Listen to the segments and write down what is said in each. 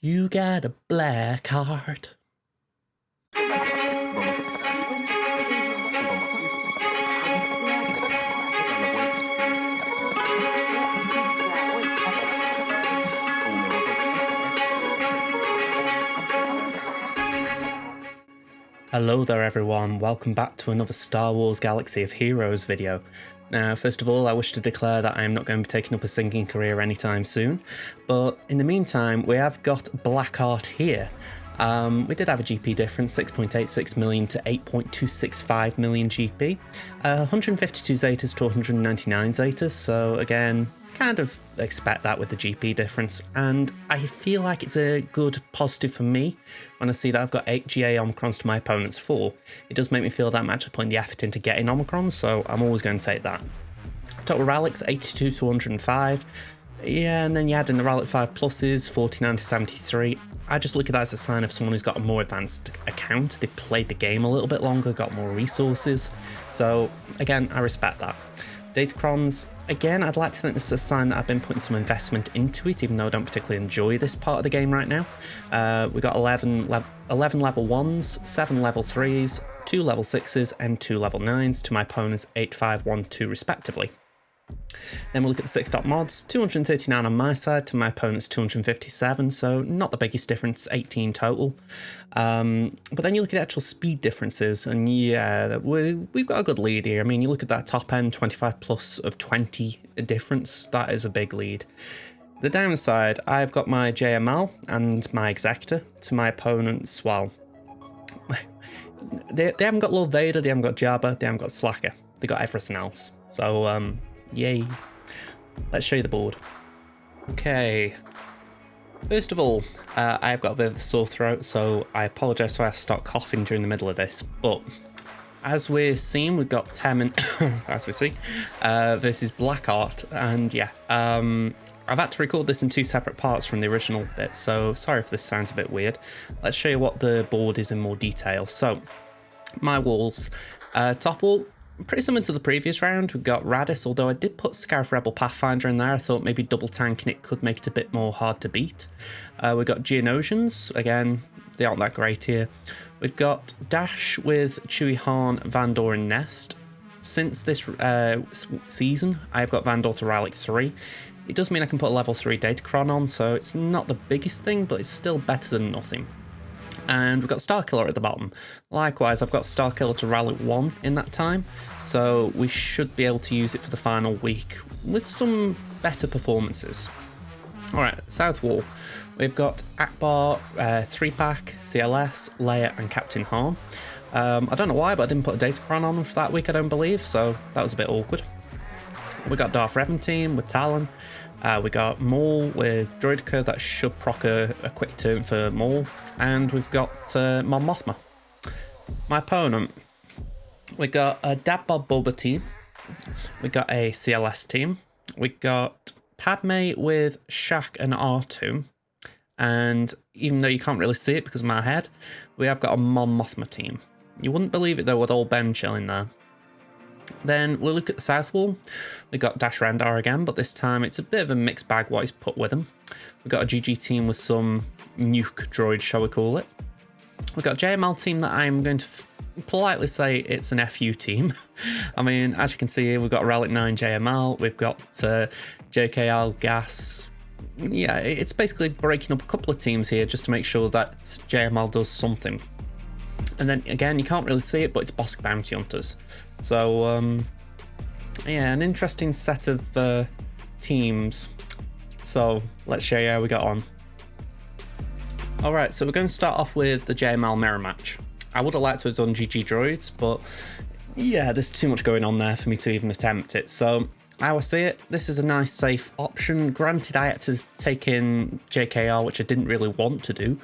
You got a Blackheart. Hello there everyone, welcome back to another Star Wars Galaxy of Heroes video. Now, first of all, I wish to declare that I am not going to be taking up a singing career anytime soon, but in the meantime, we have got Blackheart here. We did have a GP difference, 6.86 million to 8.265 million GP, 152 Zetas to 199 Zetas, so again, kind of expect that with the GP difference, and I feel like it's a good positive for me when I see that I've got 8 GA Omicrons to my opponent's 4. It does make me feel that I'm actually putting the effort into getting Omicrons, so I'm always going to take that. Total Relics, 82 to 105. Yeah, and then you add in the Relic 5 pluses, 49 to 73. I just look at that as a sign of someone who's got a more advanced account. They played the game a little bit longer, got more resources. So again, I respect that. Datacrons, again, I'd like to think this is a sign that I've been putting some investment into it, even though I don't particularly enjoy this part of the game right now. We got 11 level 1s, 7 level 3s, 2 level 6s, and 2 level 9s to my opponent's 8, 5, 1, 2 respectively. Then we'll look at the 6 dot mods, 239 on my side to my opponent's 257, so not the biggest difference, 18 total. But then you look at the actual speed differences, and yeah, we've got a good lead here. I mean, you look at that top end, 25 plus of 20 difference, that is a big lead. The downside, I've got my JML and my Executor to my opponent's, well, they haven't got Lord Vader, they haven't got Jabba, they haven't got Slacker, they got everything else. So, yay. Let's show you the board. Okay. First of all, I've got a bit of a sore throat, so I apologise if I start coughing during the middle of this, but as we're seeing, we've got Temmin, as we see, versus Blackheart, and yeah, I've had to record this in 2 separate parts from the original bit, so sorry if this sounds a bit weird. Let's show you what the board is in more detail. So, my walls, top wall, pretty similar to the previous round. We've got Radis, although I did put Scarif Rebel Pathfinder in there. I thought maybe double tanking it could make it a bit more hard to beat. We've got Geonosians, again, they aren't that great here. We've got Dash with Chewie, Han, Vandor and Nest. Since this season, I've got Vandor to Relic 3. It does mean I can put a level 3 Datacron on, so it's not the biggest thing, but it's still better than nothing. And we've got Starkiller at the bottom. Likewise, I've got Starkiller to Relic 1 in that time, so we should be able to use it for the final week with some better performances. Alright, South Wall. We've got Akbar, 3-pack, CLS, Leia and Captain Han. I don't know why, but I didn't put a Datacron on for that week, I don't believe, so that was a bit awkward. We got Darth Revan team with Talon. We got Maul with Droideka, that should proc a quick turn for Maul. And we've got Mon Mothma. My opponent, we got a Dab Bob Boba team. We got a CLS team. We got Padme with Shaq and R2. And even though you can't really see it because of my head, we have got a Mon Mothma team. You wouldn't believe it though with old Ben chilling there. Then we'll look at the South Wall. We got Dash Rendar again, but this time it's a bit of a mixed bag what he's put with him. We've got a GG team with some nuke droids, shall we call it. We've got a JML team that I'm going to politely say it's an FU team. I mean, as you can see here, we've got Relic 9 JML, we've got JKL Gas. Yeah, it's basically breaking up a couple of teams here just to make sure that JML does something. And then again, you can't really see it, but it's Bossk Bounty Hunters. So, yeah, an interesting set of teams. So, let's show you how we got on. Alright, so we're going to start off with the JML mirror match. I would have liked to have done GG droids, but yeah, there's too much going on there for me to even attempt it. So, how I see it, this is a nice safe option. Granted, I had to take in JKR, which I didn't really want to do,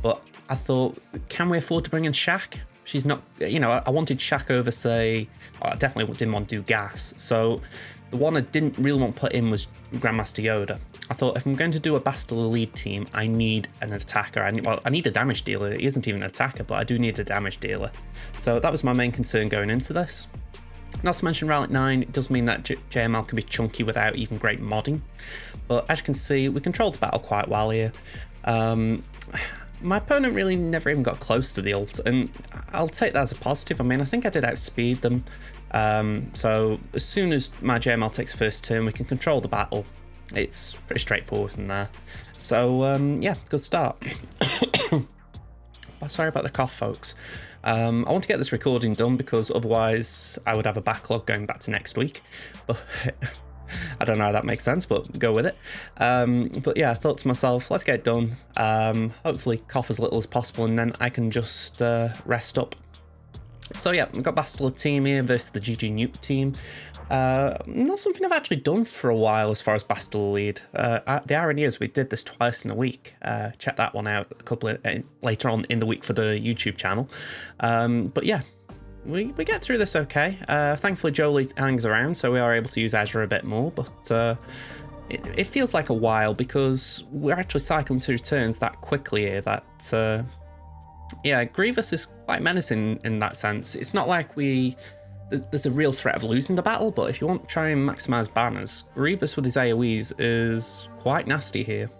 but I thought, can we afford to bring in Shaq? She's not, you know, I wanted Shaq over, say, I definitely didn't want to do Gas. So the one I didn't really want to put in was Grandmaster Yoda. I thought if I'm going to do a Bastila lead team, I need an attacker. I need a damage dealer. He isn't even an attacker, but I do need a damage dealer. So that was my main concern going into this. Not to mention Relic 9, it does mean that JML can be chunky without even great modding. But as you can see, we controlled the battle quite well here. My opponent really never even got close to the ult, and I'll take that as a positive. I mean, I think I did outspeed them. So as soon as my JML takes first turn, we can control the battle. It's pretty straightforward from there. So yeah, good start. Sorry about the cough, folks. I want to get this recording done because otherwise I would have a backlog going back to next week. But I don't know how that makes sense, but go with it. But yeah, I thought to myself, let's get it done. Hopefully cough as little as possible, and then I can just rest up. So yeah, we've got Bastila team here versus the GG Nuke team. Not something I've actually done for a while as far as Bastila lead. The irony is we did this twice in a week. Check that one out a couple of later on in the week for the YouTube channel. But yeah, we get through this okay. Thankfully Jolie hangs around, so we are able to use Azure a bit more, but it feels like a while because we're actually cycling through turns that quickly here that yeah, Grievous is quite menacing in that sense. It's not like there's a real threat of losing the battle, but if you want to try and maximize banners, Grievous with his AoEs is quite nasty here.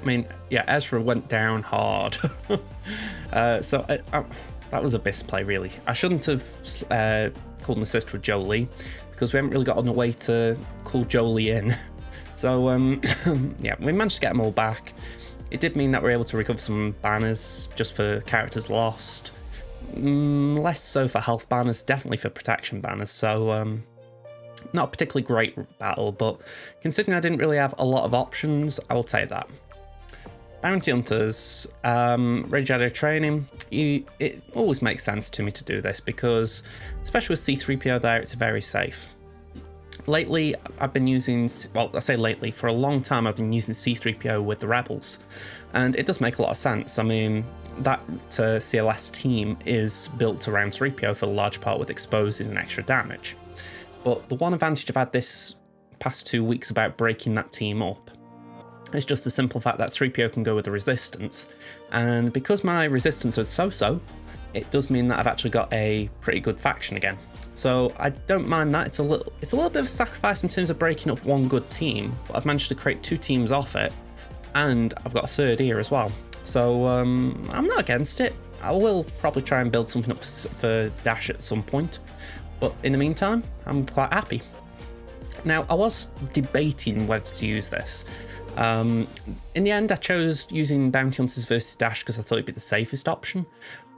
I mean, yeah, Ezra went down hard. So that was a misplay, really. I shouldn't have called an assist with Jolie because we haven't really got on a way to call Jolie in. So yeah, we managed to get them all back. It did mean that we're able to recover some banners just for characters lost. Less so for health banners, definitely for protection banners. So not a particularly great battle, but considering I didn't really have a lot of options, I will take that. Bounty Hunters, Rage Shadow training, it always makes sense to me to do this because, especially with C3PO there, it's very safe. Lately, I've been using, well, I say lately, for a long time I've been using C3PO with the Rebels, and it does make a lot of sense. I mean, that CLS team is built around 3PO for the large part with exposes and extra damage. But the one advantage I've had this past 2 weeks about breaking that team up is just the simple fact that 3PO can go with the resistance, and because my resistance is so-so, it does mean that I've actually got a pretty good faction again. So I don't mind that. It's a little bit of a sacrifice in terms of breaking up one good team, but I've managed to create 2 teams off it, and I've got a third here as well. So I'm not against it. I will probably try and build something up for Dash at some point, but in the meantime, I'm quite happy. Now, I was debating whether to use this. In the end, I chose using Bounty Hunters versus Dash because I thought it'd be the safest option.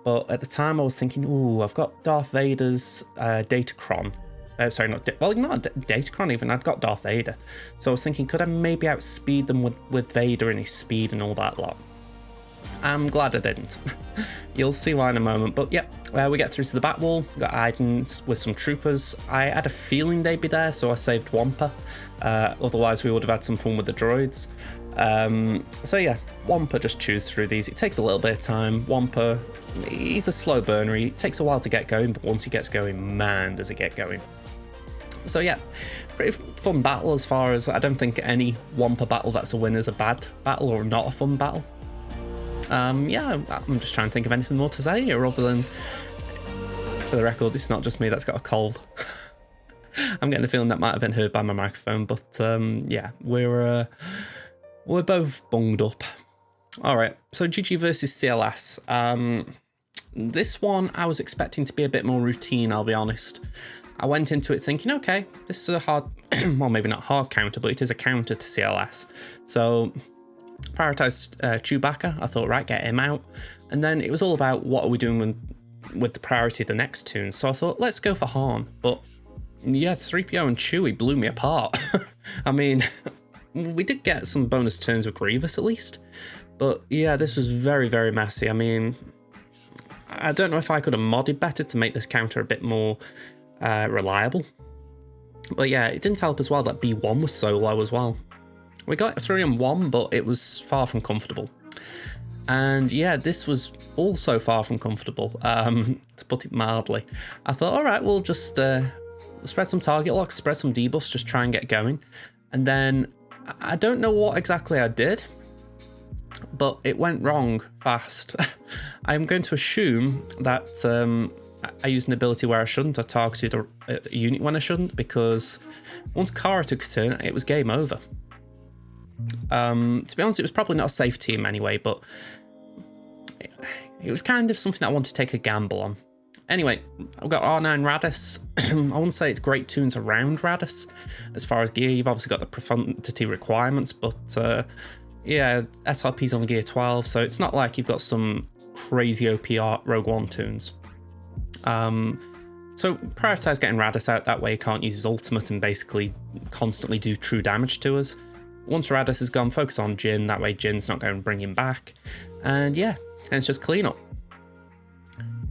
But at the time I was thinking, ooh, I've got Darth Vader's Datacron. Sorry, not Datacron even, I've got Darth Vader. So I was thinking, could I maybe outspeed them with Vader and his speed and all that lot? I'm glad I didn't. You'll see why in a moment. But yeah, we get through to the back wall. We got Iden with some troopers. I had a feeling they'd be there, so I saved Wampa. Otherwise we would have had some fun with the droids. So yeah, Wampa just chews through these. It takes a little bit of time. Wampa, he's a slow burner. It takes a while to get going, but once he gets going, man, does it get going. So yeah, pretty fun battle as far as, I don't think any Wampa battle that's a win is a bad battle or not a fun battle. Yeah, I'm just trying to think of anything more to say here other than, for the record, it's not just me that's got a cold. I'm getting the feeling that might have been heard by my microphone, but yeah, we're both bunged up. All right, so GG versus CLS. This one I was expecting to be a bit more routine, I'll be honest. I went into it thinking, okay, this is a hard, well, maybe not hard counter, but it is a counter to CLS. So prioritized Chewbacca. I thought, right, get him out. And then it was all about what are we doing with the priority of the next tune. So I thought, let's go for Han. But yeah, 3PO and Chewie blew me apart. I mean, we did get some bonus turns with Grievous at least. But yeah, this was very, very messy. I mean, I don't know if I could have modded better to make this counter a bit more reliable. But yeah, it didn't help as well that B1 was so low as well. We got 3-1, but it was far from comfortable. And yeah, this was also far from comfortable, to put it mildly. I thought, all right, we'll just spread some target locks, spread some debuffs, just try and get going. And then I don't know what exactly I did, but it went wrong fast. I'm going to assume that I used an ability where I shouldn't. I targeted a unit when I shouldn't, because once Kara took a turn, it was game over. To be honest, it was probably not a safe team anyway, but it was kind of something that I wanted to take a gamble on. Anyway, I've got R9 Radis. I wouldn't say it's great tunes around Radis. As far as gear, you've obviously got the profundity requirements, but yeah, SRP's on gear 12, so it's not like you've got some crazy OP Rogue One tunes. So prioritise getting Radis out, that way you can't use his ultimate and basically constantly do true damage to us. Once Radis is gone, focus on Jin, that way Jin's not going to bring him back. And yeah, and it's just clean up.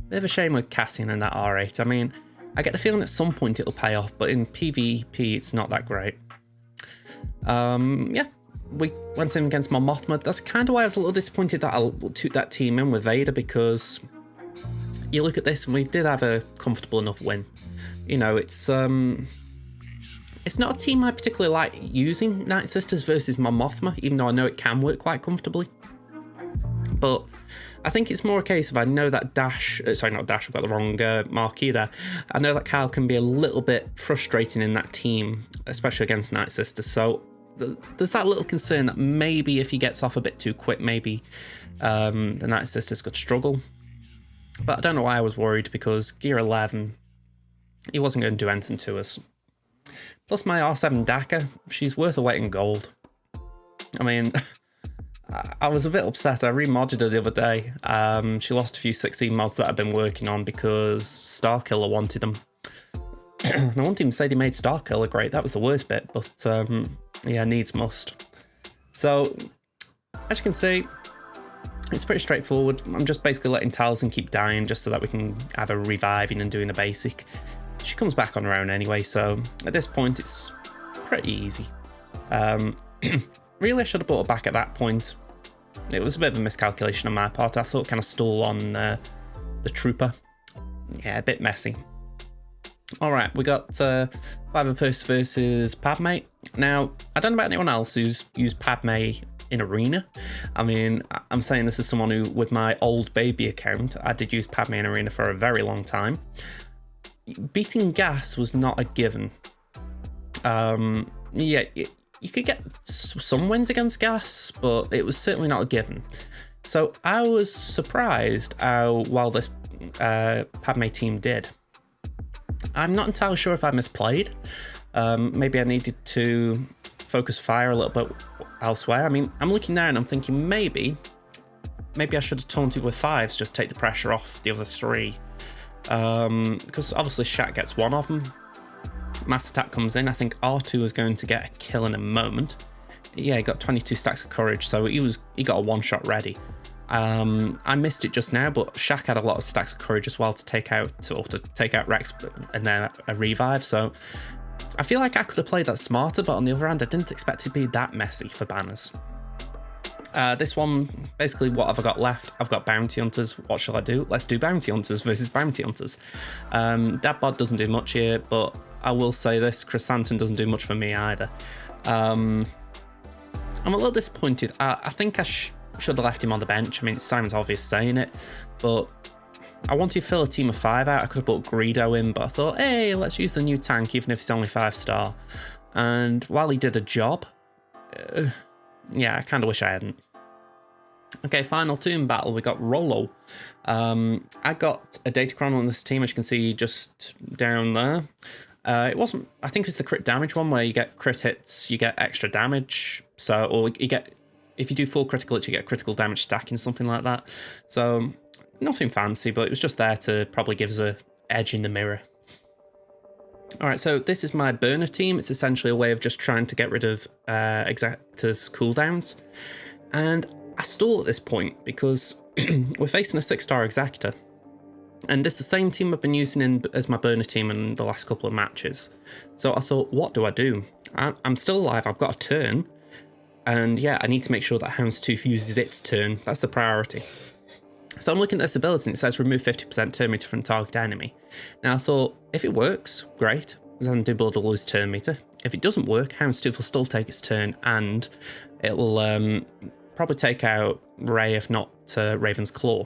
Bit of a shame with Cassian and that R8. I mean, I get the feeling at some point it'll pay off, but in PvP it's not that great. Yeah, we went in against Mon Mothma. That's kind of why I was a little disappointed that I took that team in with Vader, because you look at this and we did have a comfortable enough win. You know, it's not a team I particularly like using, Night Sisters versus Mon Mothma, even though I know it can work quite comfortably. But I think it's more a case of I know that Dash, sorry, not Dash, I've got the wrong marquee there. I know that Kyle can be a little bit frustrating in that team, especially against Night Sisters. So there's that little concern that maybe if he gets off a bit too quick, maybe the Night Sisters could struggle. But I don't know why I was worried, because Gear 11, he wasn't going to do anything to us. Plus my R7 Daka, she's worth a weight in gold. I mean, I was a bit upset. I remodded her the other day. She lost a few 16 mods that I've been working on because Starkiller wanted them. And I won't even say they made Starkiller great. That was the worst bit, but yeah, needs must. So, as you can see, it's pretty straightforward. I'm just basically letting Talzin keep dying just so that we can have her reviving and doing a basic. She comes back on her own anyway, so at this point it's pretty easy. Really, I should have brought her back at that point. It was a bit of a miscalculation on my part. I thought kind of stall on the Trooper. Yeah, a bit messy. Alright, we got 5 and First versus Padme. Now, I don't know about anyone else who's used Padme in Arena. I mean, I'm saying this as someone who, with my old baby account, I did use Padme in Arena for a very long time. Beating Gas was not a given. Yeah, you could get some wins against Gas, but it was certainly not a given. So I was surprised how well this Padme team did. I'm not entirely sure if I misplayed. Maybe I needed to focus fire a little bit elsewhere. I mean, I'm looking there and I'm thinking maybe I should have taunted with 5s, just take the pressure off the other 3. Because obviously Shat gets one of them. Mass Attack comes in. I think R2 is going to get a kill in a moment. Yeah, he got 22 stacks of courage, so he got a one-shot ready. I missed it just now, but Shaq had a lot of stacks of courage as well to take out Rex and then a revive. So I feel like I could have played that smarter, but on the other hand, I didn't expect it to be that messy for banners. This one, basically, what have I got left? I've got Bounty Hunters. What shall I do? Let's do Bounty Hunters versus Bounty Hunters. Dabbod doesn't do much here, but I will say this, Chrysanthemum doesn't do much for me either. I'm a little disappointed. I think I should have left him on the bench. I mean, it sounds obvious saying it, but I wanted to fill a team of 5 out. I could have put Greedo in, but I thought, hey, let's use the new tank, even if it's only 5-star. And while he did a job, yeah, I kind of wish I hadn't. Okay, final tomb battle. We got Rolo. I got a Datacron on this team, as you can see just down there. It wasn't, I think it's the crit damage one where you get crit hits, you get extra damage. So, or you get, if you do full critical hits, you get critical damage stacking, something like that. So, nothing fancy, but it was just there to probably give us an edge in the mirror. Alright, so this is my burner team. It's essentially a way of just trying to get rid of Exactor's cooldowns. And I stall at this point because we're facing a 6-star Exactor. And it's the same team I've been using as my burner team in the last couple of matches. So I thought, what do I do? I'm still alive, I've got a turn. And yeah, I need to make sure that Houndstooth uses its turn. That's the priority. So I'm looking at this ability and it says remove 50% turn meter from target enemy. Now I thought, if it works, great. Then Dibble will lose turn meter. If it doesn't work, Houndstooth will still take its turn and it'll probably take out Ray, if not Raven's Claw.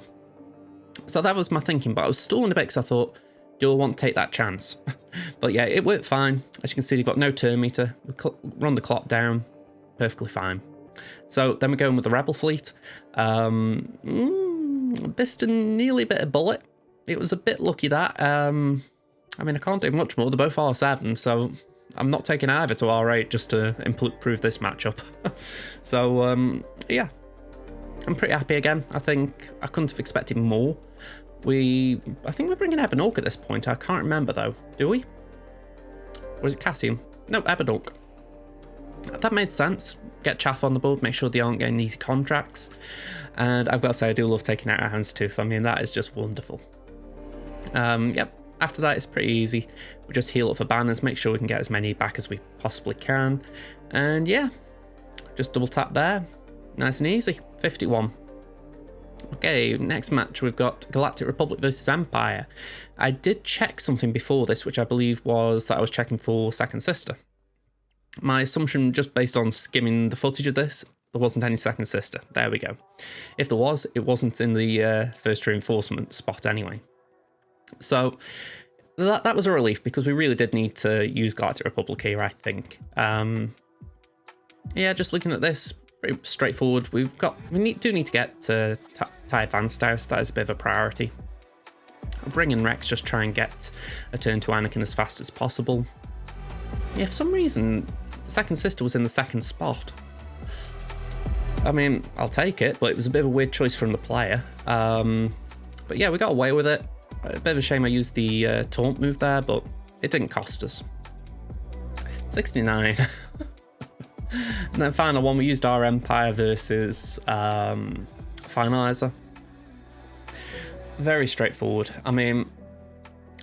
So that was my thinking, but I was stalling a bit because I thought, do I want to take that chance? But yeah, it worked fine. As you can see, they've got no turn meter. We run the clock down, perfectly fine. So then we're going with the Rebel fleet. Missed a nearly bit of bullet. It was a bit lucky that. I mean, I can't do much more. They're both R7, so I'm not taking either to R8 just to improve this matchup. So, yeah. I'm pretty happy again. I think I couldn't have expected more. I think we're bringing Ebonhawk at this point. I can't remember, though. Do we? Or is it Cassian? No, Ebonhawk. That made sense. Get Chaff on the board, make sure they aren't getting easy contracts. And I've got to say, I do love taking out a Houndstooth. I mean, that is just wonderful. Yep. After that, it's pretty easy. We just heal up for banners, make sure we can get as many back as we possibly can. And yeah, just double tap there. Nice and easy. 51. Okay, next match we've got Galactic Republic versus Empire. I did check something before this, which I believe was that I was checking for Second Sister. My assumption, just based on skimming the footage of this, there wasn't any Second Sister. There we go. If there was, it wasn't in the first reinforcement spot anyway. So that was a relief, because we really did need to use Galactic Republic here, I think. Yeah, just looking at this, pretty straightforward. Do need to get to TIE Advanced House. That is a bit of a priority. I'll bring in Rex, just try and get a turn to Anakin as fast as possible. Yeah, for some reason, Second Sister was in the second spot. I mean, I'll take it, but it was a bit of a weird choice from the player. But yeah, we got away with it. A bit of a shame I used the taunt move there, but it didn't cost us. 69. And then final one, we used our Empire versus Finalizer. Very straightforward. I mean,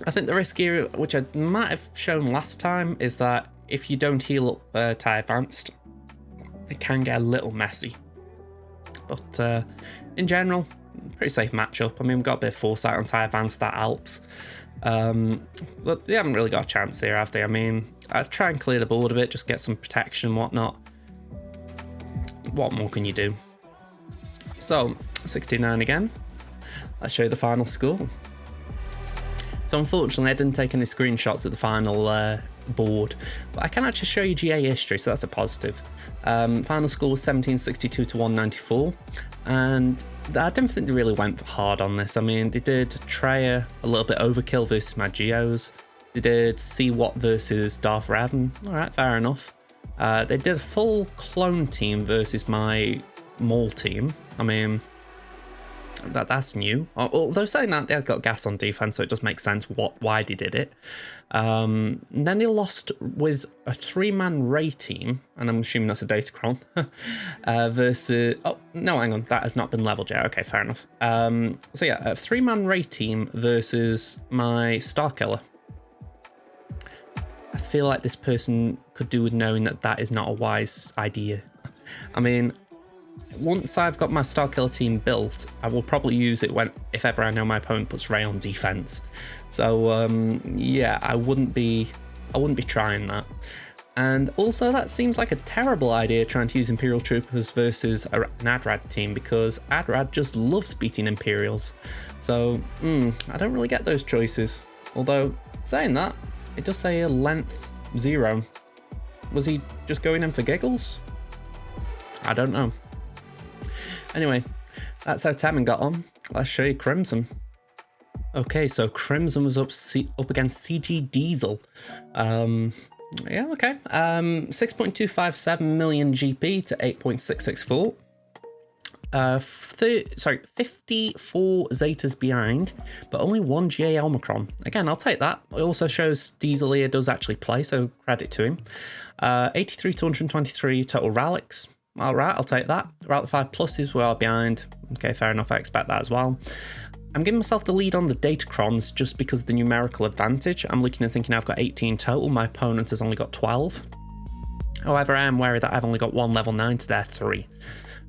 I think the risk here, which I might have shown last time, is that if you don't heal up TIE Advanced, it can get a little messy. But in general, pretty safe matchup. I mean, we've got a bit of foresight on TIE Advanced, that helps. But they haven't really got a chance here, have they? I mean, I'd try and clear the board a bit, just get some protection and whatnot. What more can you do? So, 69 again. Let's show you the final score. So unfortunately, I didn't take any screenshots of the final board, but I can actually show you GA history, so that's a positive. Final score was 1762 to 194, and I don't think they really went hard on this. I mean, they did Treya a little bit overkill versus my Geos. They did CWAT versus Darth Revan. All right, fair enough. They did a full clone team versus my Maul team. I mean, that's new. Although saying that, they've got gas on defense, so it does make sense why they did it. Then they lost with a 3-man Rey team, and I'm assuming that's a Datacron, versus... Oh, no, hang on, that has not been leveled yet. Okay, fair enough. So yeah, a 3-man Rey team versus my Starkiller. I feel like this person could do with knowing that that is not a wise idea. I mean, once I've got my Starkiller team built, I will probably use it if ever I know my opponent puts Rey on defense. So yeah, I wouldn't be trying that. And also, that seems like a terrible idea, trying to use Imperial Troopers versus an Adrad team, because Adrad just loves beating Imperials. So I don't really get those choices. Although, saying that, it does say a length 0. Was he just going in for giggles? I don't know. Anyway, that's how Temmin got on. Let's show you Crimson. Okay, so Crimson was up against CG Deisel. Yeah, okay. 6.257 million GP to 8.664. 54 Zetas behind, but only 1 GA Omicron. Again, I'll take that. It also shows Deisel here does actually play, so credit to him. 83 to 123 total relics. All right, I'll take that. Relic 5 pluses were behind. Okay, fair enough. I expect that as well. I'm giving myself the lead on the Datacrons just because of the numerical advantage. I'm looking and thinking I've got 18 total. My opponent has only got 12. However, I am wary that I've only got 1 level 9 to their 3.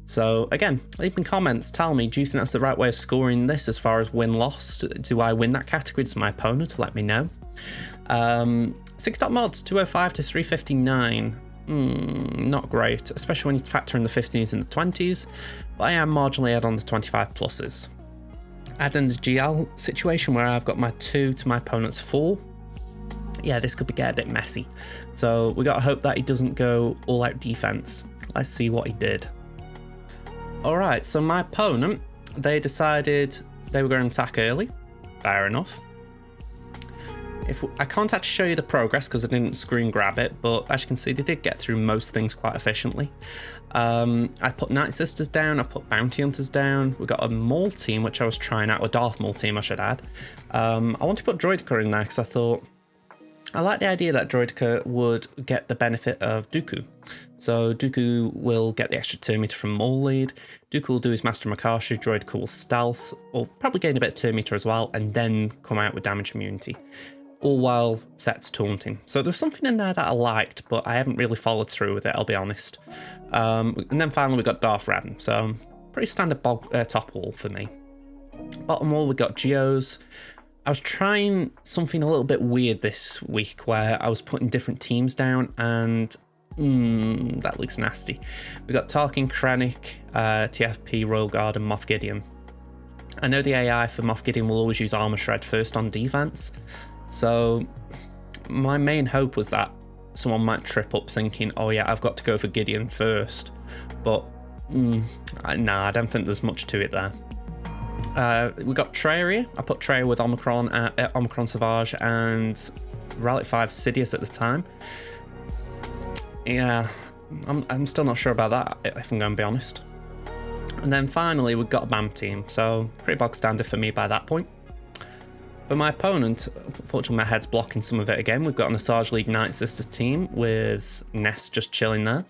So again, leave in comments, tell me, do you think that's the right way of scoring this as far as win-loss? Do I win that category? Does my opponent? Let me know. 6-dot mods, 205 to 359. Not great, especially when you factor in the 15s and the 20s, but I am marginally ahead on the 25 pluses. Add in the GL situation where I've got my 2 to my opponent's 4. Yeah, this could get a bit messy. So we got to hope that he doesn't go all out defense. Let's see what he did. Alright, so my opponent, they decided they were going to attack early. Fair enough. I can't actually show you the progress because I didn't screen grab it, but as you can see, they did get through most things quite efficiently. I put Night Sisters down, I put Bounty Hunters down. We got a Maul team, which I was trying out, a Darth Maul team, I should add. I want to put Droideka in there because I thought I like the idea that Droideka would get the benefit of Dooku. So Dooku will get the extra turn meter from Maul lead. Dooku will do his Master Makashi, Droideka will stealth, or probably gain a bit of turn meter as well, and then come out with damage immunity. All while Set's taunting. So there's something in there that I liked, but I haven't really followed through with it, I'll be honest. And then finally we got Darth Raven, so pretty standard top wall for me. Bottom wall we got Geos. I was trying something a little bit weird this week where I was putting different teams down, and that looks nasty. We got Tarkin, Krennic, TFP, Royal Guard, and Moff Gideon. I know the AI for Moff Gideon will always use Armor Shred first on defense. So my main hope was that someone might trip up thinking, oh yeah, I've got to go for Gideon first. But nah, I don't think there's much to it there. We got Traya here. I put Traya with Omicron, Omicron Savage and Relic 5 Sidious at the time. Yeah, I'm still not sure about that, if I'm going to be honest. And then finally we got a BAM team, so pretty bog standard for me by that point. For my opponent, unfortunately my head's blocking some of it again. We've got an Asajj League Night Sisters team with Ness just chilling there.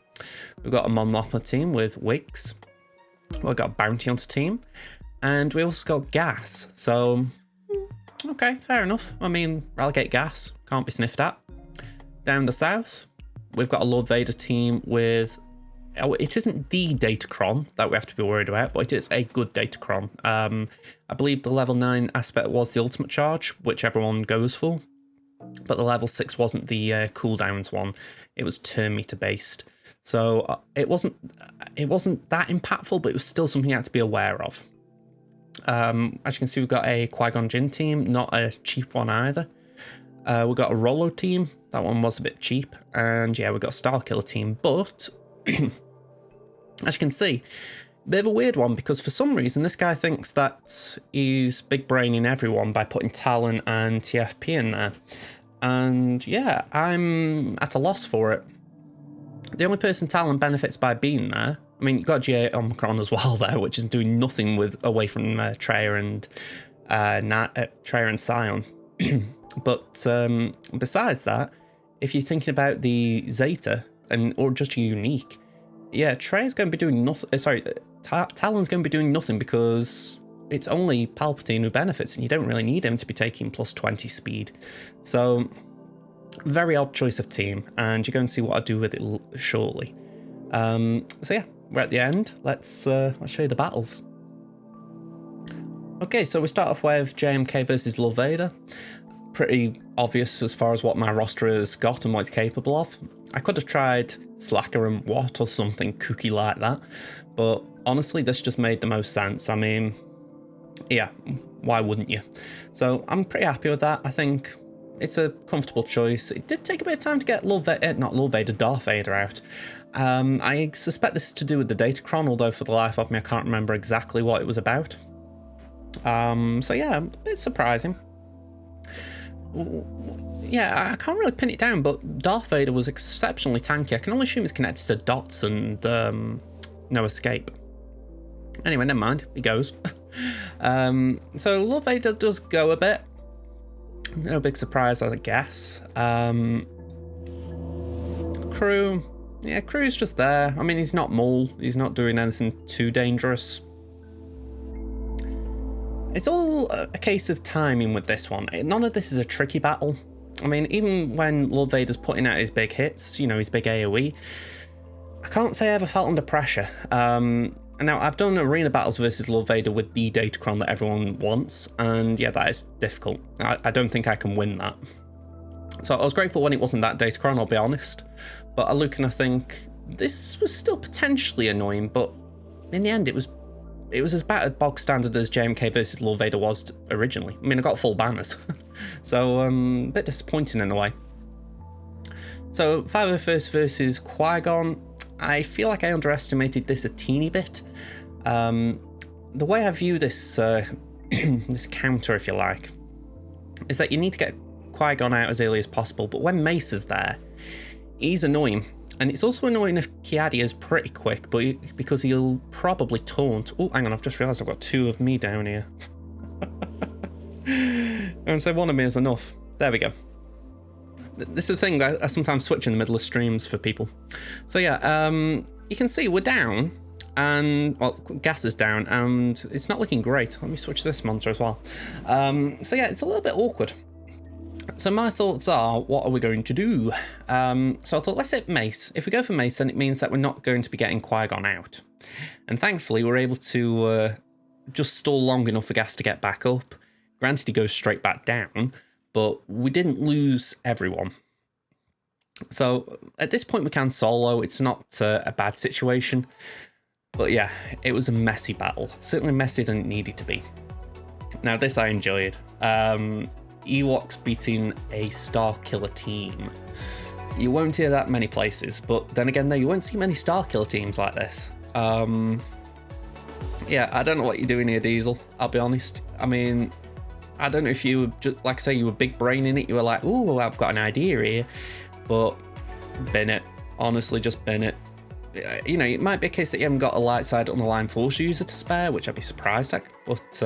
We've got a Mon Mothma team with Wiggs. We've got a Bounty Hunter team. And we also got Gas. So, okay, fair enough. I mean, Relegate Gas, can't be sniffed at. Down the south, we've got a Lord Vader team with... Oh, it isn't the Datacron that we have to be worried about, but it is a good Datacron. I believe the level 9 aspect was the ultimate charge, which everyone goes for, but the level 6 wasn't the cooldowns one. It was turn meter based, so it wasn't that impactful, but it was still something you had to be aware of. As you can see, we've got a Qui-Gon Jinn team, not a cheap one either. We've got a Rollo team. That one was a bit cheap, and yeah, we've got a Starkiller team, but as you can see, bit of a weird one because for some reason this guy thinks that he's big braining everyone by putting Talon and TFP in there. And yeah, I'm at a loss for it. The only person Talon benefits by being there, I mean, you've got GA Omicron as well there, which is doing nothing away from Traya and Sion. But besides that, if you're thinking about the Zeta or just unique, yeah, Traya's going to be doing nothing. Talon's going to be doing nothing because it's only Palpatine who benefits, and you don't really need him to be taking plus 20 speed. So, very odd choice of team, and you're going to see what I do with it shortly. So yeah, we're at the end. Let's show you the battles. Okay, so we start off with JMK versus Lord Vader. Pretty obvious as far as what my roster has got and what it's capable of. I could have tried Slacker and Watt or something kooky like that, but honestly this just made the most sense. I mean, yeah, why wouldn't you? So I'm pretty happy with that. I think it's a comfortable choice. It did take a bit of time to get Darth Vader out. I suspect this is to do with the Datacron, although for the life of me I can't remember exactly what it was about. So yeah, a bit surprising. Yeah, I can't really pin it down, but Darth Vader was exceptionally tanky. I can only assume it's connected to dots and no escape. Anyway, never mind, he goes. So Lord Vader does go a bit. No big surprise, I guess. Crew, yeah, Crew's just there. I mean, he's not Maul. He's not doing anything too dangerous. It's all a case of timing with this one. None of this is a tricky battle. I mean, even when Lord Vader's putting out his big hits, you know, his big AoE, I can't say I ever felt under pressure. Now, I've done arena battles versus Lord Vader with the Datacron that everyone wants, and yeah, that is difficult. I don't think I can win that. So I was grateful when it wasn't that Datacron, I'll be honest. But I look and I think, this was still potentially annoying, but in the end, it was as bog standard as JMK versus Lord Vader was originally. I mean, I got full banners. So, a bit disappointing in a way. So, 501st versus Qui-Gon. I feel like I underestimated this a teeny bit. The way I view this this counter, if you like, is that you need to get Qui-Gon out as early as possible, but when Mace is there, he's annoying. And it's also annoying if Kiadi is pretty quick, but because he'll probably taunt. Oh, hang on, I've just realised I've got 2 of me down here. And so 1 of me is enough. There we go. This is the thing, I sometimes switch in the middle of streams for people. So yeah, you can see we're down, and, well, gas is down, and it's not looking great. Let me switch this monitor as well. So yeah, it's a little bit awkward. So my thoughts are, what are we going to do? So I thought, let's hit Mace. If we go for Mace, then it means that we're not going to be getting Qui-Gon out. And thankfully, we're able to just stall long enough for gas to get back up. Granted, he goes straight back down, but we didn't lose everyone. So at this point, we can solo. It's not a bad situation. But yeah, it was a messy battle. Certainly messier than it needed to be. Now, this I enjoyed. Ewoks beating a Star Killer team. You won't hear that many places, but then again, though, you won't see many Star Killer teams like this. Yeah, I don't know what you're doing here, Deisel. I'll be honest. I mean, I don't know if you were just, like, say you were big brain in it. You were like, "Ooh, I've got an idea here," but bin it. Honestly, just bin it. You know, it might be a case that you haven't got a light side unaligned force user to spare, which I'd be surprised at. But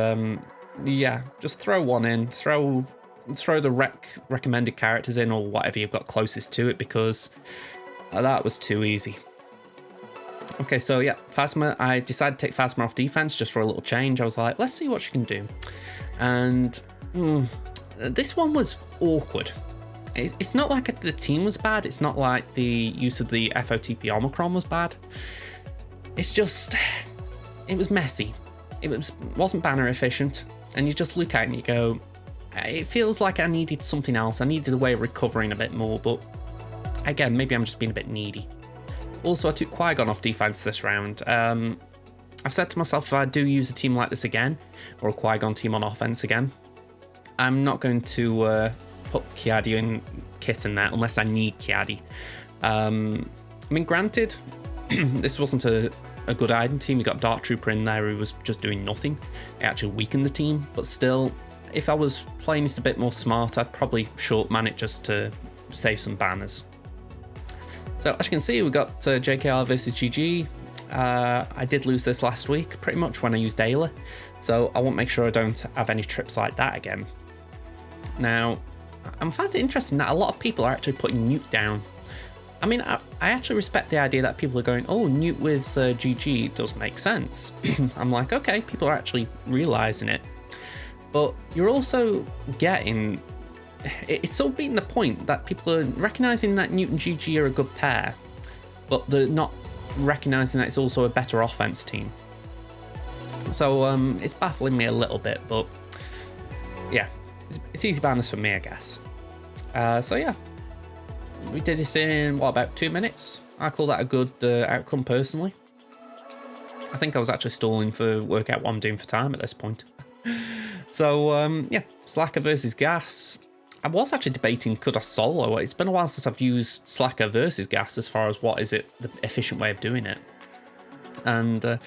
yeah, just throw one in. Throw the recommended characters in, or whatever you've got closest to it, because that was too easy. Okay, so yeah, Phasma. I decided to take Phasma off defense just for a little change. I was like, let's see what she can do. And this one was awkward. It's not like the team was bad. It's not like the use of the FOTP Omicron was bad. It's just, it was messy. It wasn't banner efficient. And you just look at it and you go, it feels like I needed something else. I needed a way of recovering a bit more, but again, maybe I'm just being a bit needy. Also, I took Qui-Gon off defense this round. I've said to myself, if I do use a team like this again, or a Qui-Gon team on offense again, I'm not going to put Kiadi and Kit in there unless I need Kiadi. I mean, granted, this wasn't a good Iden team. We got Dark Trooper in there who was just doing nothing. It actually weakened the team, but still, if I was playing this a bit more smart, I'd probably short man it just to save some banners. So as you can see, we got JKR versus GG. I did lose this last week, pretty much when I used Ayla, so I want to make sure I don't have any trips like that again. Now, I'm finding it interesting that a lot of people are actually putting Newt down. I mean, I actually respect the idea that people are going, oh, Newt with GG does make sense. I'm like, okay, people are actually realising it. But you're also getting, it's all beating the point that people are recognising that Newt and GG are a good pair, but they're not recognising that it's also a better offense team. So it's baffling me a little bit, but yeah, it's easy banners for me, I guess. So yeah, we did it in, what, about 2 minutes? I call that a good outcome personally. I think I was actually stalling for work out what I'm doing for time at this point. So yeah, Slacker versus Gas. I was actually debating, could I solo? It's been a while since I've used Slacker versus Gas as far as what is it, the efficient way of doing it. And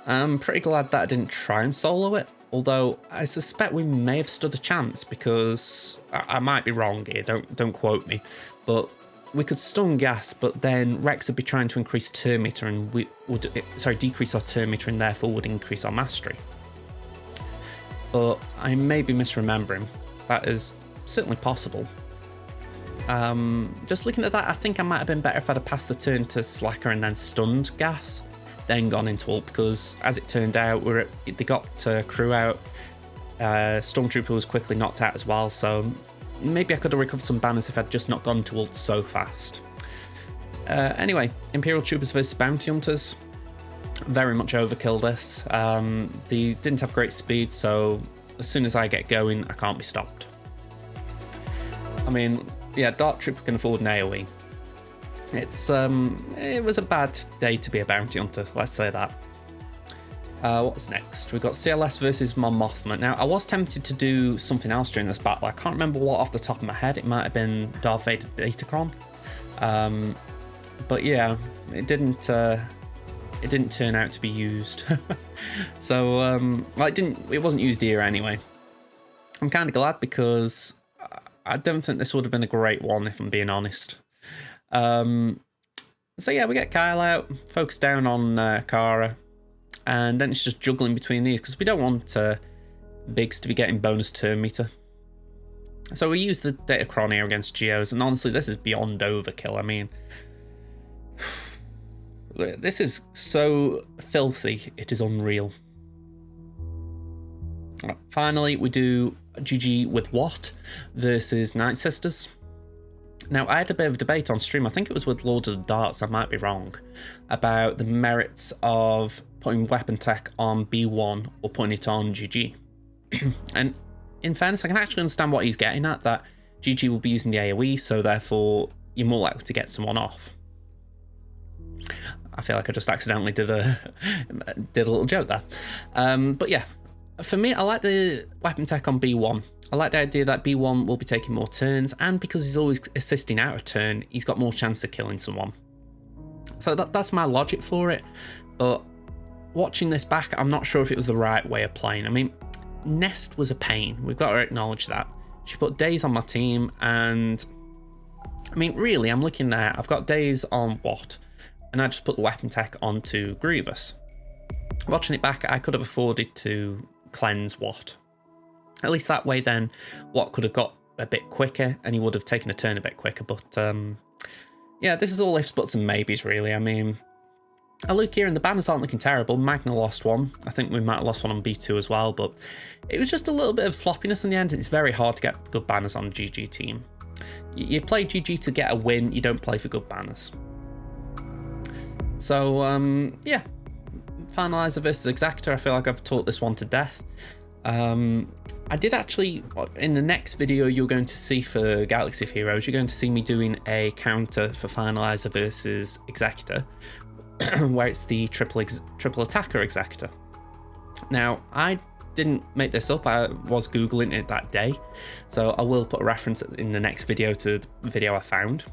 I'm pretty glad that I didn't try and solo it. Although I suspect we may have stood a chance, because I might be wrong here, don't quote me, but we could stun Gas, but then Rex would be trying to increase turn meter, and we would, decrease our turn meter, and therefore would increase our mastery. But I may be misremembering. That is certainly possible. Just looking at that, I think I might have been better if I'd have passed the turn to Slacker and then stunned Gas, then gone into ult, because as it turned out, they got crew out. Stormtrooper was quickly knocked out as well, so maybe I could have recovered some banners if I'd just not gone to ult so fast. Anyway, Imperial Troopers versus Bounty Hunters. Very much overkill this. They didn't have great speed, so as soon as I get going, I can't be stopped. I mean, yeah, Dark Trooper can afford an AoE. It was a bad day to be a bounty hunter, let's say that. What's next? We've got CLS versus Mon Mothma. Now, I was tempted to do something else during this battle. I can't remember what off the top of my head. It might have been Darth Vader Datacron. But yeah, it didn't turn out to be used. So well, it wasn't used here anyway. I'm kind of glad, because I don't think this would have been a great one, if I'm being honest. So yeah, we get Kyle out, focus down on Kara, and then it's just juggling between these, because we don't want Biggs to be getting bonus turn meter. So we use the Datachron here against Geos, and honestly, this is beyond overkill. I mean, this is so filthy, it is unreal. Finally, we do GG with What versus Night Sisters. Now, I had a bit of a debate on stream, I think it was with Lord of the Darts, I might be wrong, about the merits of putting weapon tech on B1 or putting it on GG. And in fairness, I can actually understand what he's getting at, that GG will be using the AoE, so therefore you're more likely to get someone off. I feel like I just accidentally did a little joke there. But yeah, for me, I like the weapon tech on B1. I like the idea that B1 will be taking more turns, and because he's always assisting out a turn, he's got more chance of killing someone. So that's my logic for it. But watching this back, I'm not sure if it was the right way of playing. I mean, Nest was a pain. We've got to acknowledge that. She put Daze on my team, and I mean, really, I'm looking there. I've got Daze on What, and I just put the weapon tech onto Grievous. Watching it back, I could have afforded to cleanse What. At least that way, then What could have got a bit quicker, and he would have taken a turn a bit quicker. But yeah, this is all ifs, buts, and maybes, really. I mean, I look here and the banners aren't looking terrible. Magna lost one. I think we might have lost one on B2 as well, but it was just a little bit of sloppiness in the end. It's very hard to get good banners on a GG team. You play GG to get a win, you don't play for good banners. So, yeah. Finalizer versus Exactor, I feel like I've taught this one to death. I did actually, in the next video you're going to see for Galaxy of Heroes, you're going to see me doing a counter for Finalizer versus Exactor, where it's the triple attacker Exactor. Now, I didn't make this up, I was Googling it that day, so I will put a reference in the next video to the video I found.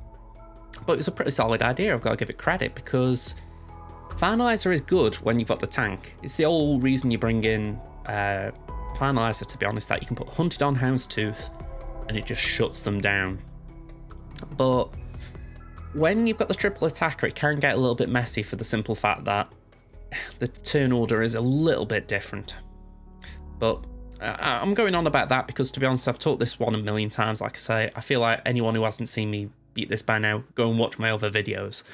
But it was a pretty solid idea, I've got to give it credit, because Finalizer is good when you've got the tank. It's the whole reason you bring in Finalizer, to be honest, that you can put Hunted on Houndstooth and it just shuts them down. But when you've got the triple attacker, it can get a little bit messy for the simple fact that the turn order is a little bit different. But I'm going on about that because, to be honest, I've taught this one a million times. Like I say, I feel like anyone who hasn't seen me beat this by now, go and watch my other videos.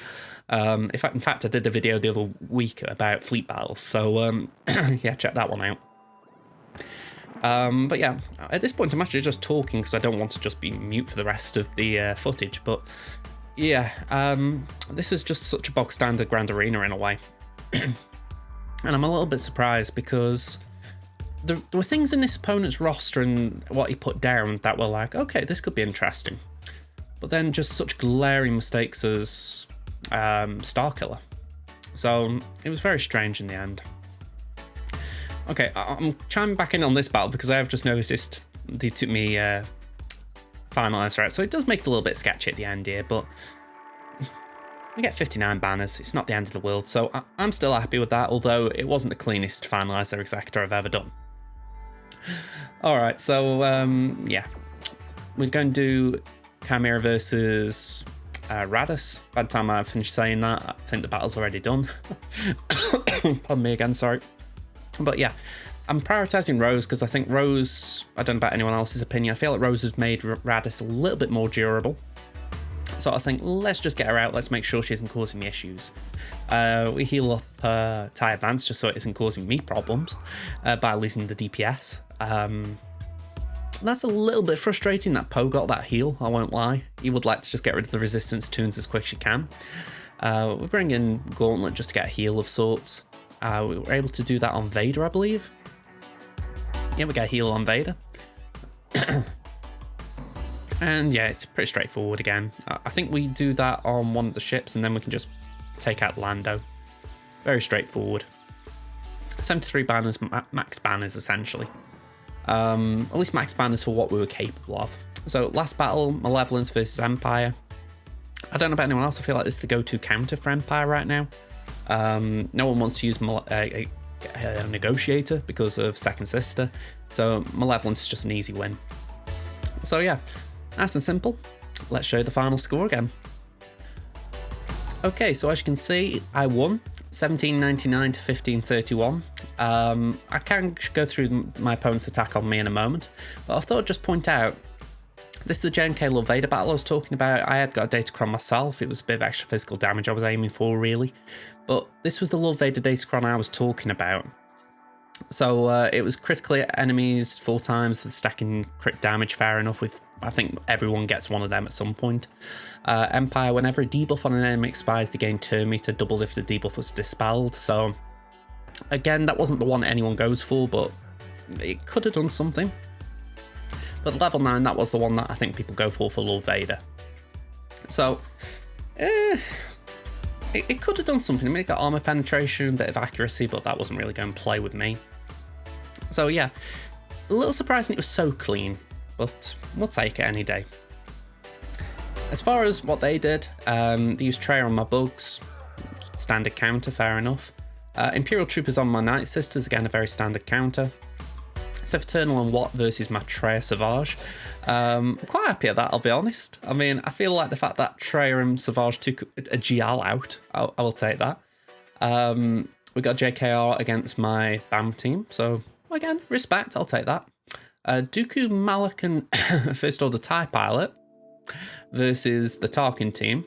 In fact, I did a video the other week about fleet battles, so yeah, check that one out. But yeah, at this point I'm actually just talking because I don't want to just be mute for the rest of the footage. But yeah, this is just such a bog standard Grand Arena in a way. And I'm a little bit surprised because there were things in this opponent's roster and what he put down that were like, okay, this could be interesting. But then just such glaring mistakes as Starkiller. So it was very strange in the end. Okay, I'm chiming back in on this battle because I have just noticed they took me Finalizer out. So it does make it a little bit sketchy at the end here, but we get 59 banners. It's not the end of the world, so I'm still happy with that, although it wasn't the cleanest Finalizer Exactor I've ever done. Alright, so yeah. We're going to do Chimera versus Radis. By the time I finish saying that, I think the battle's already done. Pardon me again, sorry. But yeah, I'm prioritising Rose because I think Rose, I don't know about anyone else's opinion, I feel like Rose has made Radis a little bit more durable. So I think let's just get her out, let's make sure she isn't causing me issues. We heal up Tie Advance just so it isn't causing me problems by losing the DPS. That's a little bit frustrating that Poe got that heal, I won't lie. He would like to just get rid of the resistance tunes as quick as you can. We bring in Gauntlet just to get a heal of sorts. We were able to do that on Vader, I believe. Yeah, we get a heal on Vader. And yeah, it's pretty straightforward again. I think we do that on one of the ships and then we can just take out Lando. Very straightforward. 73 banners, max banners essentially. At least max banners for what we were capable of. So last battle, Malevolence versus Empire. I don't know about anyone else, I feel like this is the go-to counter for Empire right now. No one wants to use a negotiator because of Second Sister, so Malevolence is just an easy win. So yeah, nice and simple. Let's show you the final score again. Okay, so as you can see, I won 1799 to 1531. I can go through my opponent's attack on me in a moment, but I thought I'd just point out, this is the JMK Lord Vader battle I was talking about. I had got a Datacron myself. It was a bit of extra physical damage I was aiming for, really. But this was the Lord Vader Datacron I was talking about. So it was critically at enemies 4 times, the stacking crit damage, fair enough. With I think everyone gets one of them at some point. Empire, whenever a debuff on an enemy expires, they gain turn meter doubled if the debuff was dispelled. So again, that wasn't the one anyone goes for, but it could have done something. But level 9, that was the one that I think people go for Lord Vader. So, it could have done something. I mean, it got armor penetration, a bit of accuracy, but that wasn't really going to play with me. So yeah, a little surprising it was so clean, but we'll take it any day. As far as what they did, they used Treya on my bugs, standard counter, fair enough. Imperial Troopers on my Night Sisters, again a very standard counter. Eternal and Watt versus my Treya Savage. I'm quite happy at that, I'll be honest. I mean, I feel like the fact that Treya and Savage took a GL out, I will take that. We got JKR against my BAM team, so again, respect, I'll take that. Dooku, Malak and First Order TIE Pilot versus the Tarkin team.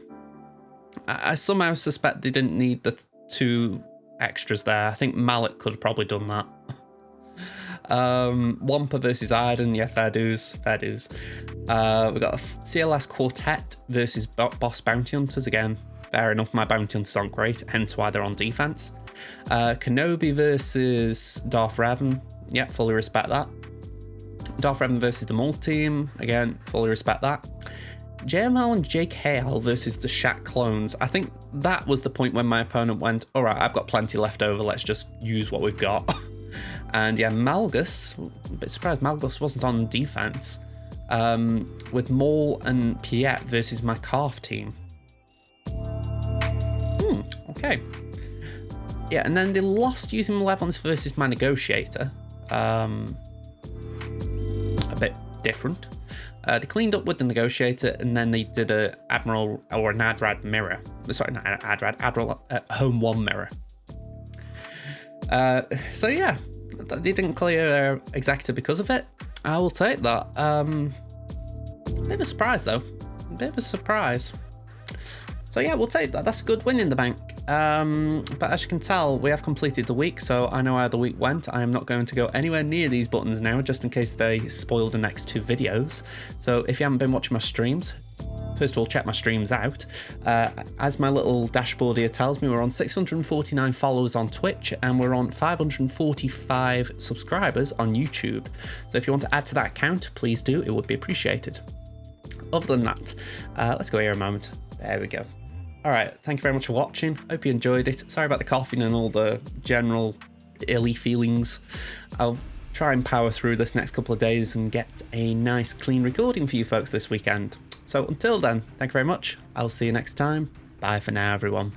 I somehow suspect they didn't need the 2 extras there. I think Malak could have probably done that. Wampa versus Iden, yeah, fair dues, fair dues. We got a CLS Quartet versus Boss Bounty Hunters, again, fair enough, my Bounty Hunters aren't great, hence why they're on defense. Kenobi versus Darth Revan, yeah, fully respect that. Darth Revan versus the Maul team, again, fully respect that. JML and JKL versus the Shaq clones. I think that was the point when my opponent went, all right, I've got plenty left over, let's just use what we've got. And yeah, Malgus, a bit surprised Malgus wasn't on defense, with Maul and Piet versus my Calf team. Okay. Yeah, and then they lost using Malevolence versus my Negotiator. A bit different. They cleaned up with the Negotiator, and then they did a Admiral or an Adrad mirror. Sorry, not Adrad, Admiral Home 1 mirror. So yeah. They didn't clear Executor because of it. I will take that. Bit of a surprise though. Bit of a surprise. So yeah, we'll take that. That's a good win in the bank. But as you can tell, we have completed the week, so I know how the week went. I am not going to go anywhere near these buttons now, just in case they spoil the next 2 videos. So if you haven't been watching my streams, first of all, check my streams out. As my little dashboard here tells me, we're on 649 followers on Twitch and we're on 545 subscribers on YouTube. So if you want to add to that count, please do. It would be appreciated. Other than that, let's go here a moment. There we go. All right, thank you very much for watching. Hope you enjoyed it. Sorry about the coughing and all the general illy feelings. I'll try and power through this next couple of days and get a nice clean recording for you folks this weekend. So until then, thank you very much. I'll see you next time. Bye for now, everyone.